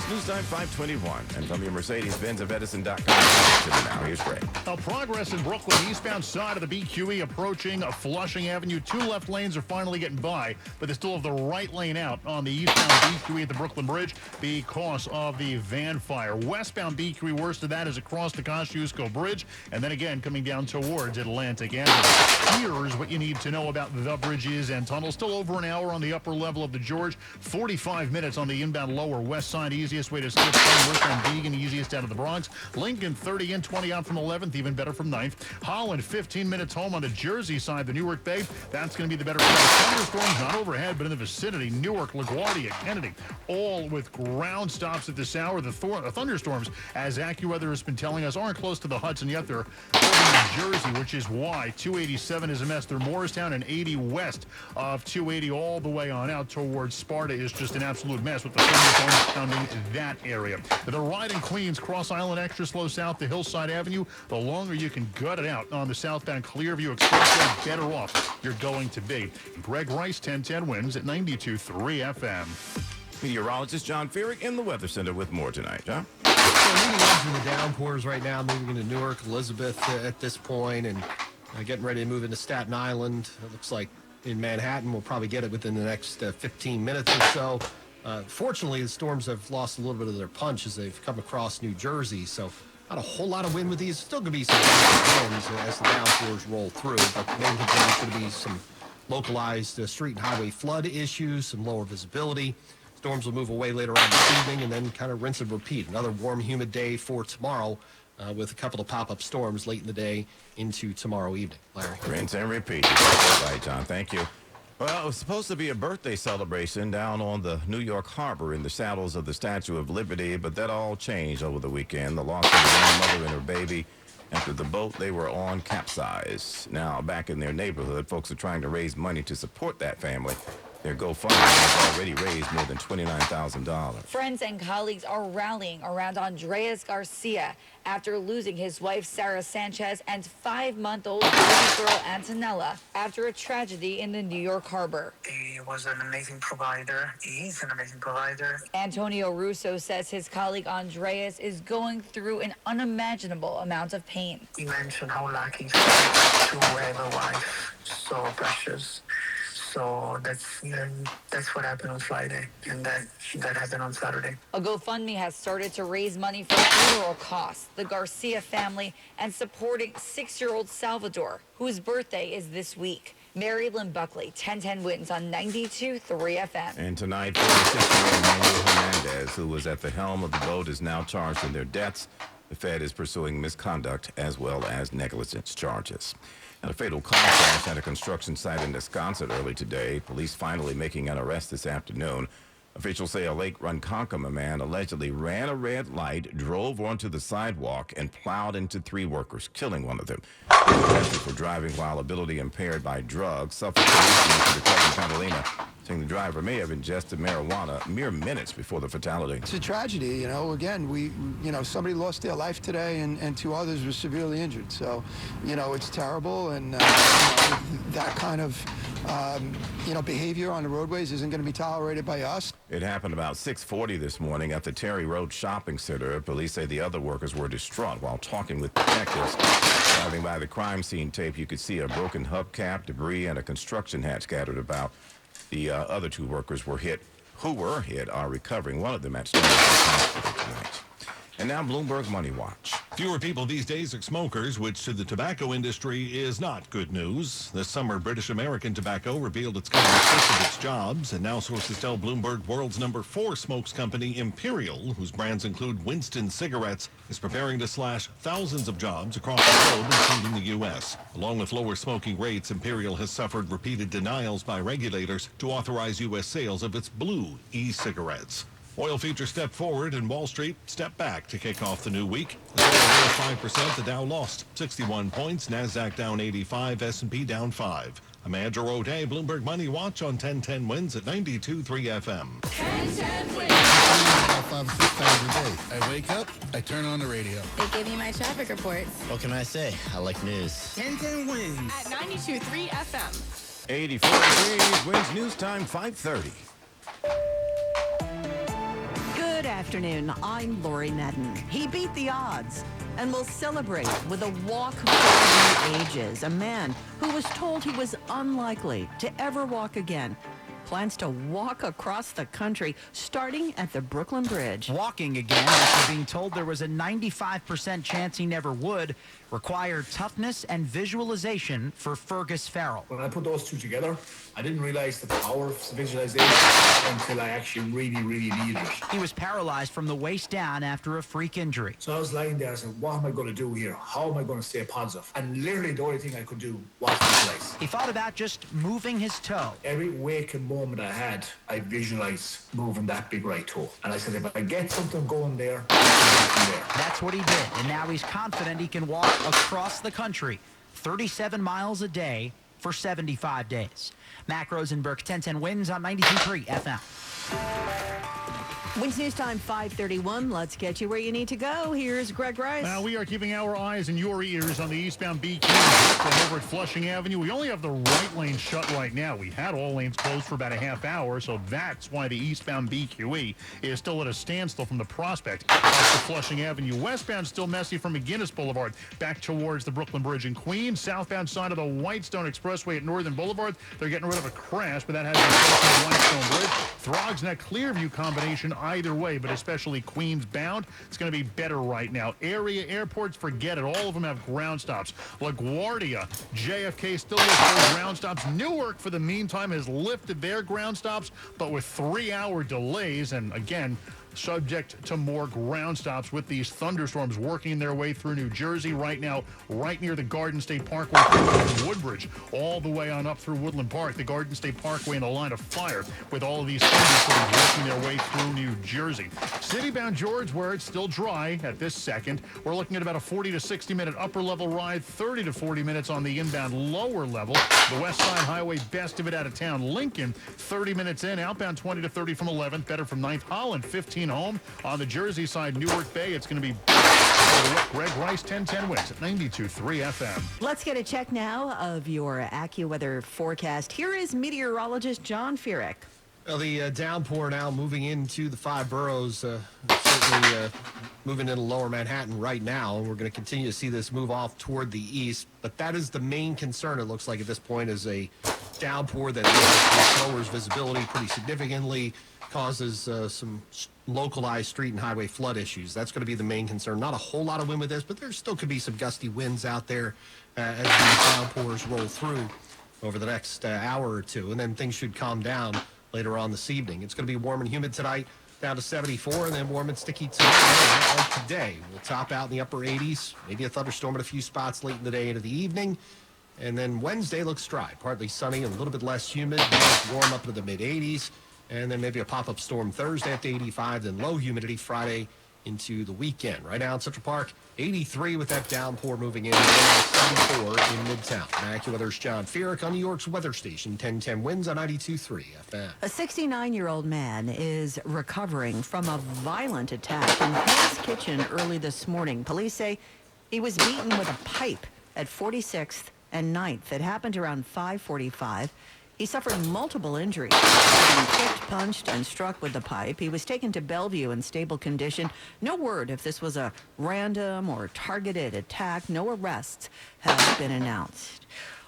Wins News Time 521. And from your Mercedes-Benz of Edison.com. Now, here's Greg. Progress in Brooklyn, eastbound side of the BQE approaching Flushing Avenue. Two left lanes are finally getting by, but they still have the right lane out on the eastbound BQE at the Brooklyn Bridge because of the van fire. Westbound BQE, worst of that is across the Kosciuszko Bridge, and then again coming down towards Atlantic Avenue. Here's what you need to know about the bridges and tunnels. Still over an hour on the upper level of the George, 45 minutes on the inbound lower west side. Easiest way to skip westbound Deegan, easiest out of the Bronx. Lincoln 30 in, 20 out from 11th, even better from 9th. Holland 15 minutes home on the Jersey side, the Newark Bay. That's going to be the better side. Thunderstorms not overhead, but in the vicinity. Newark, LaGuardia, Kennedy, all with ground stops at this hour. The thunderstorms, as AccuWeather has been telling us, aren't close to the Hudson yet. They're over in Jersey, which is why 287 is a mess through Morristown, and 80 west of 280 all the way on out towards Sparta is just an absolute mess with the thunderstorms pounding that area. The ride in Queens, Cross Island extra slow south to Hillside Avenue. The longer you can gut it out on the southbound Clearview Expressway, better off you're going to be. Greg Rice, 1010 wins at 92.3 FM. Meteorologist John Feerick in the Weather Center with more tonight. John? So leading on from the downpours right now, moving into Newark, Elizabeth at this point, and getting ready to move into Staten Island. It looks like in Manhattan we'll probably get it within the next 15 minutes or so. Fortunately, the storms have lost a little bit of their punch as they've come across New Jersey, so not a whole lot of wind with these. Still going to be some winds as the downpours roll through, but the main concern is going to be some localized street and highway flood issues, some lower visibility. Storms will move away later on this evening and then kind of rinse and repeat. Another warm, humid day for tomorrow with a couple of pop-up storms late in the day into tomorrow evening. Larry. Rinse and repeat. Right, John. Thank you. Well, it was supposed to be a birthday celebration down on the New York Harbor in the shadows of the Statue of Liberty, but that all changed over the weekend. The loss of the grandmother and her baby after the boat they were on capsized. Now, back in their neighborhood, folks are trying to raise money to support that family. Their GoFundMe has already raised more than $29,000. Friends and colleagues are rallying around Andreas Garcia after losing his wife, Sarah Sanchez, and 5-month-old baby girl, Antonella, after a tragedy in the New York Harbor. He was an amazing provider. He's an amazing provider. Antonio Russo says his colleague Andreas is going through an unimaginable amount of pain. He mentioned how lucky he is to have a wife so precious. So that's what happened on Friday, and that happened on Saturday. A GoFundMe has started to raise money for funeral costs, the Garcia family, and supporting 6-year-old Salvador, whose birthday is this week. Mary Lynn Buckley, 1010 wins on 92.3 FM. And tonight, 46-year-old Manuel Hernandez, who was at the helm of the boat, is now charged in their deaths. The Fed is pursuing misconduct as well as negligence charges. And a fatal car crash at a construction site in Wisconsin early today. Police finally making an arrest this afternoon. Officials say a Lake Ronkonkoma man allegedly ran a red light, drove onto the sidewalk, and plowed into 3 workers, killing one of them. He was arrested for driving while ability impaired by drugs. Suffolk police into the Catalina, saying the driver may have ingested marijuana mere minutes before the fatality. It's a tragedy, again, somebody lost their life today and 2 others were severely injured. So, it's terrible, and that kind of, behavior on the roadways isn't going to be tolerated by us. It happened about 6:40 this morning at the Terry Road Shopping Center. Police say the other workers were distraught while talking with detectives. Driving by the crime scene tape, you could see a broken hubcap, debris, and a construction hat scattered about. The other 2 workers who were hit, are recovering. One of them at Stony Brook Hospital tonight. And now Bloomberg Money Watch. Fewer people these days are smokers, which to the tobacco industry is not good news. This summer, British American Tobacco revealed it's cutting 6 of its jobs, and now sources tell Bloomberg world's number 4 smokes company, Imperial, whose brands include Winston cigarettes, is preparing to slash thousands of jobs across the globe, including the U.S. Along with lower smoking rates, Imperial has suffered repeated denials by regulators to authorize U.S. sales of its blue e-cigarettes. Oil futures stepped forward and Wall Street stepped back to kick off the new week. The Dow rose 5%, the Dow lost 61 points, NASDAQ down 85, S&P down 5. I'm Andrew O'Day, Bloomberg Money Watch on 1010 wins at 92.3 FM. 1010 wins. About 5 or 6 times a day. I wake up, I turn on the radio. They give me my traffic reports. What can I say? I like news. 1010 wins. At 92.3 FM. 84 degrees, wins news time 5:30. afternoon. I'm Lori Madden. He beat the odds and will celebrate with a walk for the ages. A man who was told he was unlikely to ever walk again plans to walk across the country, starting at the Brooklyn Bridge. Walking again after being told there was a 95% chance he never would required toughness and visualization for Fergus Farrell. When I put those two together, I didn't realize the power of visualization until I actually really needed it. He was paralyzed from the waist down after a freak injury. So I was lying there, I said, what am I going to do here? How am I going to stay positive? And literally the only thing I could do was visualize. He thought about just moving his toe. Every waking moment I had, I visualized moving that big right toe. And I said, if I get something going there, I can get there. That's what he did, and now he's confident he can walk across the country 37 miles a day for 75 days. Mac Rosenberg, 1010 wins on 92.3 FM. Wins News Time 5:31. Let's get you where you need to go. Here's Greg Rice. Now, we are keeping our eyes and your ears on the eastbound BQ over at Flushing Avenue. We only have the right lane shut right now. We had all lanes closed for about a half hour, so that's why the eastbound BQE is still at a standstill from the Prospect up to Flushing Avenue. Westbound still messy from McGinnis Boulevard back towards the Brooklyn Bridge in Queens. Southbound side of the Whitestone Expressway at Northern Boulevard. They're getting rid of a crash, but that has been fixed on the Whitestone Bridge. Throgs Neck Clearview combination either way, but especially Queens bound, it's going to be better right now. Area airports, forget it. All of them have ground stops. LaGuardia, JFK still with those ground stops. Newark, for the meantime, has lifted their ground stops, but with 3-hour delays. And again, subject to more ground stops with these thunderstorms working their way through New Jersey right now, right near the Garden State Parkway through Woodbridge, all the way on up through Woodland Park, the Garden State Parkway in the line of fire with all of these thunderstorms working their way through New Jersey. Citybound George, where it's still dry at this second, we're looking at about a 40 to 60 minute upper level ride, 30 to 40 minutes on the inbound lower level. The West Side Highway, best of it out of town. Lincoln, 30 minutes in, outbound 20 to 30 from 11th, better from 9th. Holland, 15 home. On the Jersey side, Newark Bay, it's going to be Greg Rice, 1010 wins at 92.3 FM. Let's get a check now of your AccuWeather forecast. Here is meteorologist John Feerick. Well, the downpour now moving into the 5 boroughs, certainly moving into lower Manhattan right now. We're going to continue to see this move off toward the east, but that is the main concern, it looks like at this point, is a downpour that lowers visibility pretty significantly, causes some localized street and highway flood issues. That's going to be the main concern. Not a whole lot of wind with this, but there still could be some gusty winds out there as these downpours roll through over the next hour or two, and then things should calm down later on this evening. It's going to be warm and humid tonight, down to 74, and then warm and sticky tomorrow, like today. We'll top out in the upper 80s, maybe a thunderstorm at a few spots late in the day into the evening. And then Wednesday looks dry, partly sunny, a little bit less humid, warm up to the mid-80s. And then maybe a pop-up storm Thursday up to 85, then low humidity Friday into the weekend. Right now in Central Park, 83 with that downpour moving in, 74 in Midtown. AccuWeather's John Feerick on New York's weather station, 1010 wins on 92.3 FM. A 69-year-old man is recovering from a violent attack in his kitchen early this morning. Police say he was beaten with a pipe at 46th and 9th. It happened around 5:45. He suffered multiple injuries, being kicked, punched, and struck with the pipe. He was taken to Bellevue in stable condition. No word if this was a random or targeted attack. No arrests have been announced.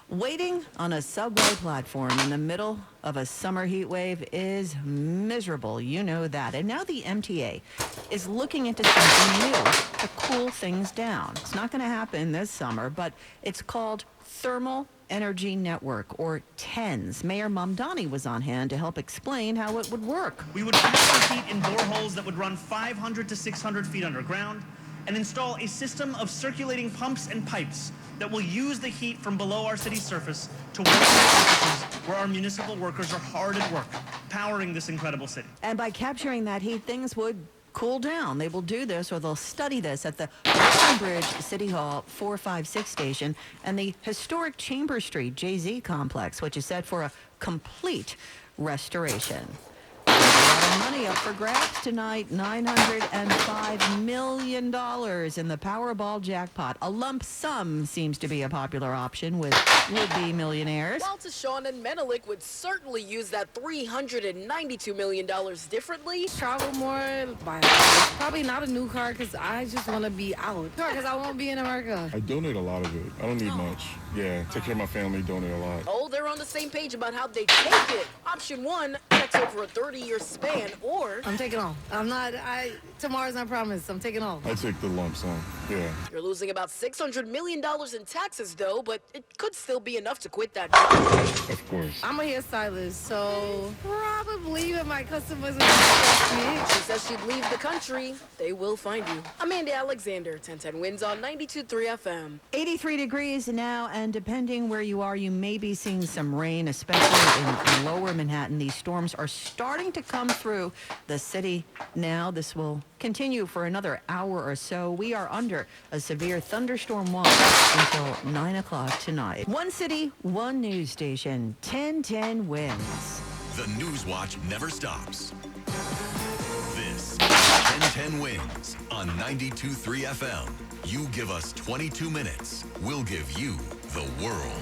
Waiting on a subway platform in the middle of a summer heat wave is miserable. You know that. And now the MTA is looking into something new to cool things down. It's not going to happen this summer, but it's called Thermal Energy Network, or TENS. Mayor Mamdani was on hand to help explain how it would work. We would capture heat in boreholes that would run 500 to 600 feet underground and install a system of circulating pumps and pipes that will use the heat from below our city's surface to work in offices where our municipal workers are hard at work, powering this incredible city. And by capturing that heat, things would cool down. They will do this, or they'll study this at the Brooklyn Bridge City Hall 456 station and the historic Chambers Street JZ complex, which is set for a complete restoration. lot of money up for grabs tonight. $905 million in the Powerball jackpot. A lump sum seems to be a popular option with would-be millionaires. Walter, Sean, and Menelik would certainly use that $392 million differently. Travel more, buy a house. Probably not a new car because I just want to be out. Because I won't be in America. I donate a lot of it. I don't need much. Yeah, take care of my family, donate a lot. Oh, they're on the same page about how they take it. Option 1, checks over a 30-year span, or... I'm taking all. Tomorrow's not promised. I'm taking all. I take the lump sum, yeah. You're losing about $600 million in taxes, though, but it could still be enough to quit that job. Of course. I'm a hairstylist, so probably when my customers will trust me. She says she'd leave the country. They will find you. Amanda Alexander, 1010 Wins on 92.3 FM. 83 degrees now, and depending where you are, you may be seeing some rain, especially in lower Manhattan. These storms are starting to come through the city now. This will continue for another hour or so. We are under a severe thunderstorm watch until 9 o'clock tonight. One city, one news station, 1010 Wins. The News Watch never stops. This is 1010 Wins on 92.3 FM. You give us 22 minutes, we'll give you the world.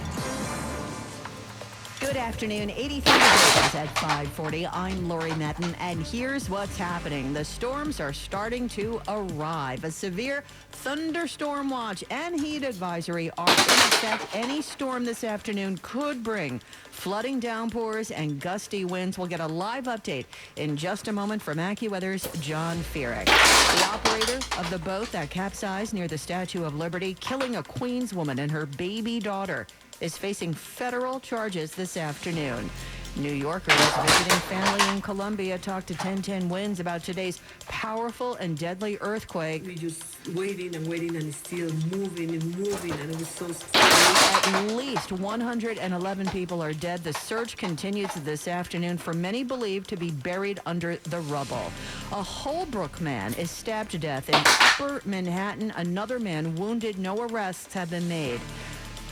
Good afternoon. 83 degrees at 5:40. I'm Lori Metten, and here's what's happening. The storms are starting to arrive. A severe thunderstorm watch and heat advisory are in effect. Any storm this afternoon could bring flooding downpours and gusty winds. We'll get a live update in just a moment from AccuWeather's John Feerick. The operator of the boat that capsized near the Statue of Liberty, killing a Queens woman and her baby daughter, is facing federal charges this afternoon. New Yorkers visiting family in Colombia talked to 1010 Wins about today's powerful and deadly earthquake. We just waiting and waiting, and it's still moving and moving, and it was so scary. At least 111 people are dead. The search continues this afternoon for many believed to be buried under the rubble. A Holbrook man is stabbed to death in Upper Manhattan. Another man wounded. No arrests have been made.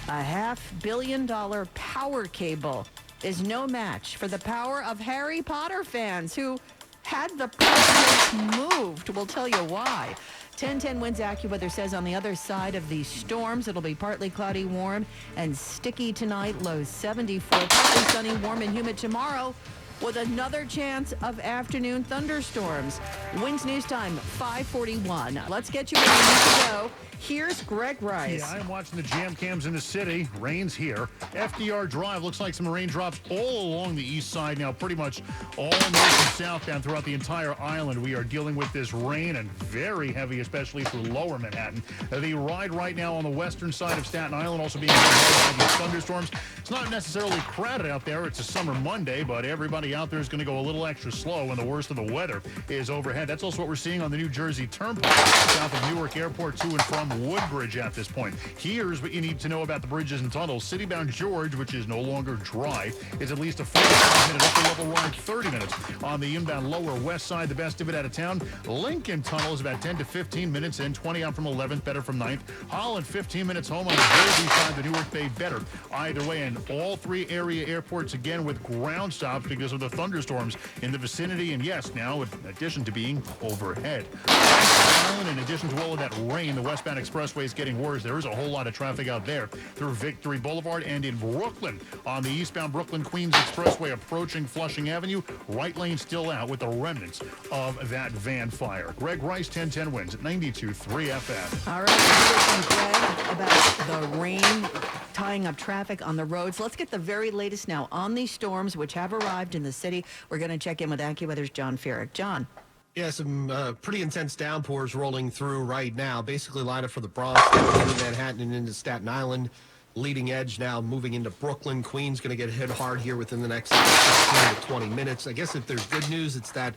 A $500 million power cable is no match for the power of Harry Potter fans who had the place moved. We'll tell you why. 1010 Wins AccuWeather says on the other side of these storms, it'll be partly cloudy, warm, and sticky tonight. Lows 74. Partly sunny, warm, and humid tomorrow, with another chance of afternoon thunderstorms. Wins News Time, 5:41. Let's get you where you need to go. Here's Greg Rice. Yeah, I'm watching the jam cams in the city. Rain's here. FDR Drive looks like some raindrops all along the east side now, pretty much all north and southbound throughout the entire island. We are dealing with this rain, and very heavy, especially through lower Manhattan. The ride right now on the western side of Staten Island also being hit by these thunderstorms. It's not necessarily crowded out there. It's a summer Monday, but everybody out there is going to go a little extra slow, and the worst of the weather is overhead. That's also what we're seeing on the New Jersey Turnpike south of Newark Airport to and from Woodbridge at this point. Here's what you need to know about the bridges and tunnels. Citybound George, which is no longer dry, is at least a 45-minute upper level ride, 30 minutes. On the inbound lower west side, the best of it out of town. Lincoln Tunnel is about 10 to 15 minutes in, 20 out from 11th, better from 9th. Holland, 15 minutes home on the Jersey side, the Newark Bay better. Either way, and all three area airports again with ground stops because of the thunderstorms in the vicinity. And yes, now in addition to being overhead. In addition to all of that rain, the westbound expressway is getting worse. There is a whole lot of traffic out there through Victory Boulevard and in Brooklyn on the eastbound Brooklyn-Queens Expressway approaching Flushing Avenue. Right lane still out with the remnants of that van fire. Greg Rice, 1010 Wins at 92.3 FM. All right, we'll hear from Greg about the rain tying up traffic on the roads. Let's get the very latest now on these storms which have arrived in the city. We're going to check in with AccuWeather's John Feerick. John. Yeah, some pretty intense downpours rolling through right now. Basically lined up for the Bronx, down through Manhattan and into Staten Island. Leading edge now moving into Brooklyn. Queens going to get hit hard here within the next 15 to 20 minutes. I guess if there's good news, it's that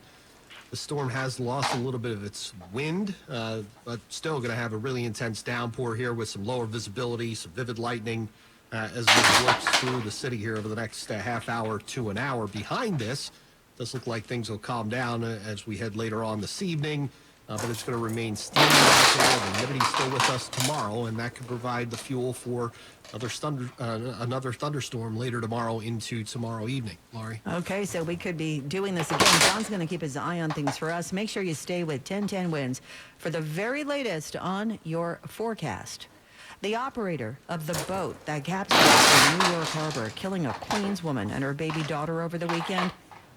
the storm has lost a little bit of its wind, but still going to have a really intense downpour here with some lower visibility, some vivid lightning as we work through the city here over the next half hour to an hour. Behind this, does look like things will calm down as we head later on this evening. but it's going to remain steamy out there. The Liberty's still with us tomorrow, and that could provide the fuel for another thunderstorm later tomorrow into tomorrow evening. Laurie? Okay, so we could be doing this again. John's going to keep his eye on things for us. Make sure you stay with 1010 Winds for the very latest on your forecast. The operator of the boat that capsized in New York Harbor, killing a Queens woman and her baby daughter over the weekend,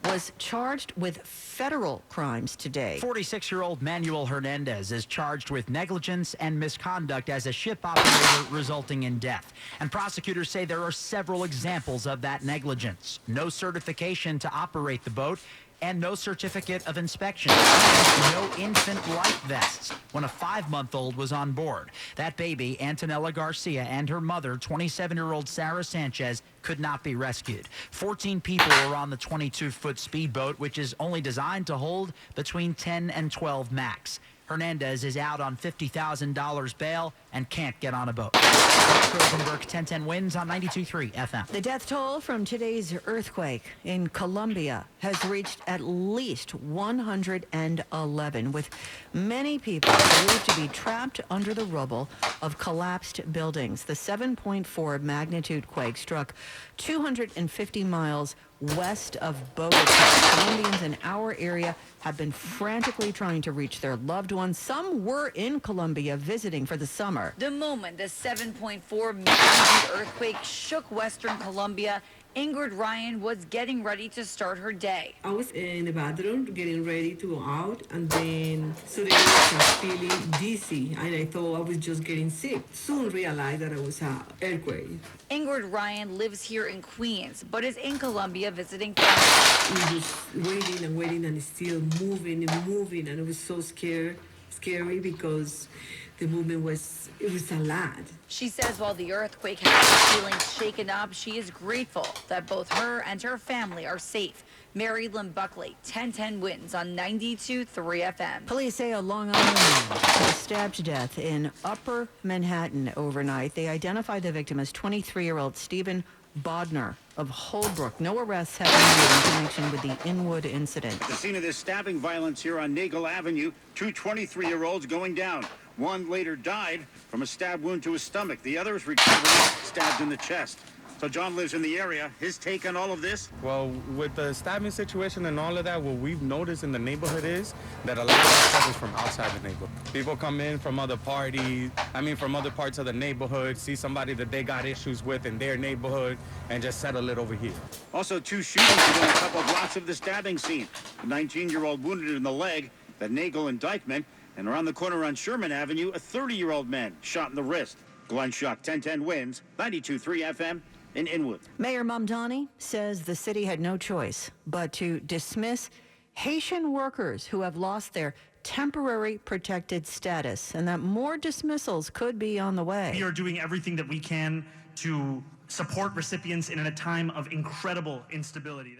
was charged with federal crimes today. 46-year-old Manuel Hernandez is charged with negligence and misconduct as a ship operator, resulting in death. And prosecutors say there are several examples of that negligence. No certification to operate the boat, and no certificate of inspection, and no infant life vests when a 5-month-old was on board. That baby, Antonella Garcia, and her mother, 27-year-old Sarah Sanchez, could not be rescued. 14 people were on the 22-foot speedboat, which is only designed to hold between 10 and 12 max. Hernandez is out on $50,000 bail and can't get on a boat. Rosenberg, 1010 Winds on 92.3 FM. The death toll from today's earthquake in Colombia has reached at least 111, with many people believed to be trapped under the rubble of collapsed buildings. The 7.4 magnitude quake struck 250 miles west of Bogota. Colombians in our area have been frantically trying to reach their loved ones. Some were in Colombia visiting for the summer. The moment the 7.4 magnitude earthquake shook western Colombia, Ingrid Ryan was getting ready to start her day. I was in the bathroom getting ready to go out, and then suddenly I was feeling dizzy, and I thought I was just getting sick. Soon realized that it was an earthquake. Ingrid Ryan lives here in Queens, but is in Colombia visiting family. We was waiting, and it's still moving, and it was so scary because the movement was a lot. She says while the earthquake has her feelings shaken up, she is grateful that both her and her family are safe. Mary Lynn Buckley, 1010 Winds on 92.3 FM. Police say a Long Island man was stabbed to death in Upper Manhattan overnight. They identified the victim as 23-year-old Stephen Bodner of Holbrook. No arrests have been made in connection with the Inwood incident. At the scene of this stabbing violence here on Nagel Avenue, two 23-year-olds going down. One later died from a stab wound to his stomach. The other is recovering, stabbed in the chest. So John lives in the area. His take on all of this? Well, with the stabbing situation and all of that, what we've noticed in the neighborhood is that a lot of stuff is from outside the neighborhood. People come in from other parties, from other parts of the neighborhood, see somebody that they got issues with in their neighborhood, and just settle it over here. Also, two shootings within a couple blocks of the stabbing scene. A 19-year-old wounded in the leg at Nagel and Dykeman, and around the corner on Sherman Avenue, a 30-year-old man shot in the wrist. Glenn Schuck, 1010 Winds, 92.3 FM. In Inwood. Mayor Mamdani says the city had no choice but to dismiss Haitian workers who have lost their temporary protected status, and that more dismissals could be on the way. We are doing everything that we can to support recipients in a time of incredible instability.